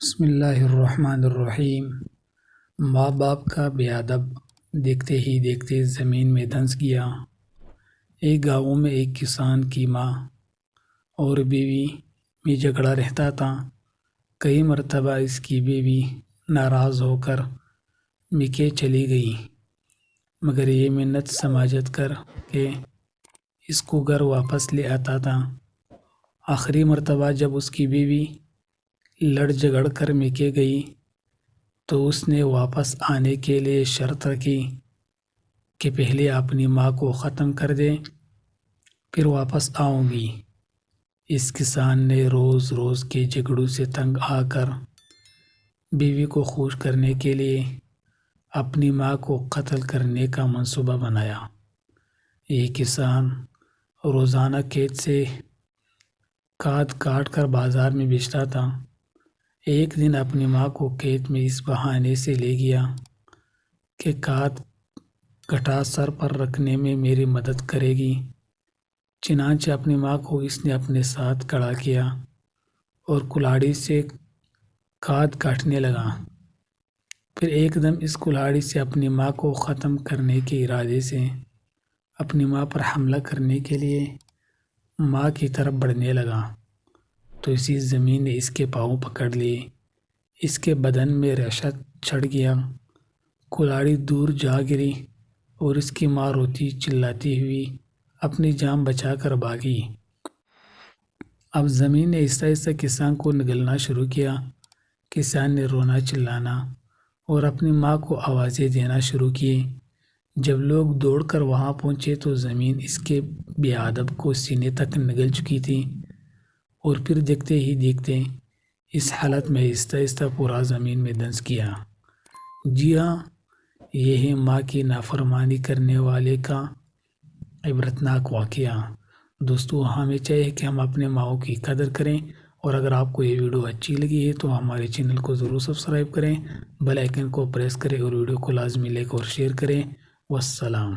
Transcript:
بسم اللہ الرحمن الرحیم۔ ماں باپ کا بے ادب دیکھتے ہی دیکھتے زمین میں دھنس گیا۔ ایک گاؤں میں ایک کسان کی ماں اور بیوی میں جھگڑا رہتا تھا۔ کئی مرتبہ اس کی بیوی ناراض ہو کر میکے چلی گئی، مگر یہ منت سماجت کر کے اس کو گھر واپس لے آتا تھا۔ آخری مرتبہ جب اس کی بیوی لڑ جھگڑ کر میکے گئی تو اس نے واپس آنے کے لیے شرط رکھی کہ پہلے اپنی ماں کو ختم کر دے، پھر واپس آؤں گی۔ اس کسان نے روز روز کے جھگڑوں سے تنگ آ کر بیوی کو خوش کرنے کے لیے اپنی ماں کو قتل کرنے کا منصوبہ بنایا۔ یہ کسان روزانہ کھیت سے کھاد کاٹ کر بازار میں بیچتا تھا۔ ایک دن اپنی ماں کو کھیت میں اس بہانے سے لے گیا کہ کھاد کٹا سر پر رکھنے میں میری مدد کرے گی۔ چنانچہ اپنی ماں کو اس نے اپنے ساتھ کھڑا کیا اور کلاڑی سے کھاد کاٹنے لگا۔ پھر ایک دم اس کلاڑی سے اپنی ماں کو ختم کرنے کے ارادے سے اپنی ماں پر حملہ کرنے کے لیے ماں کی طرف بڑھنے لگا تو اسی زمین نے اس کے پاؤں پکڑ لیے۔ اس کے بدن میں ریشہ چڑھ گیا، کلاڑی دور جا گری اور اس کی ماں روتی چلاتی ہوئی اپنی جان بچا کر بھاگی۔ اب زمین نے آہستہ آہستہ کسان کو نگلنا شروع کیا۔ کسان نے رونا چلانا اور اپنی ماں کو آوازیں دینا شروع کی۔ جب لوگ دوڑ کر وہاں پہنچے تو زمین اس کے بے ادب کو سینے تک نگل چکی تھی، اور پھر دیکھتے ہی دیکھتے اس حالت میں آہستہ آہستہ پورا زمین میں دھنس گیا۔ جی ہاں، یہ ہے ماں کی نافرمانی کرنے والے کا عبرتناک واقعہ۔ دوستو، ہمیں چاہیے کہ ہم اپنے ماؤں کی قدر کریں، اور اگر آپ کو یہ ویڈیو اچھی لگی ہے تو ہمارے چینل کو ضرور سبسکرائب کریں، بیل آئیکن کو پریس کریں اور ویڈیو کو لازمی لائک اور شیئر کریں۔ والسلام۔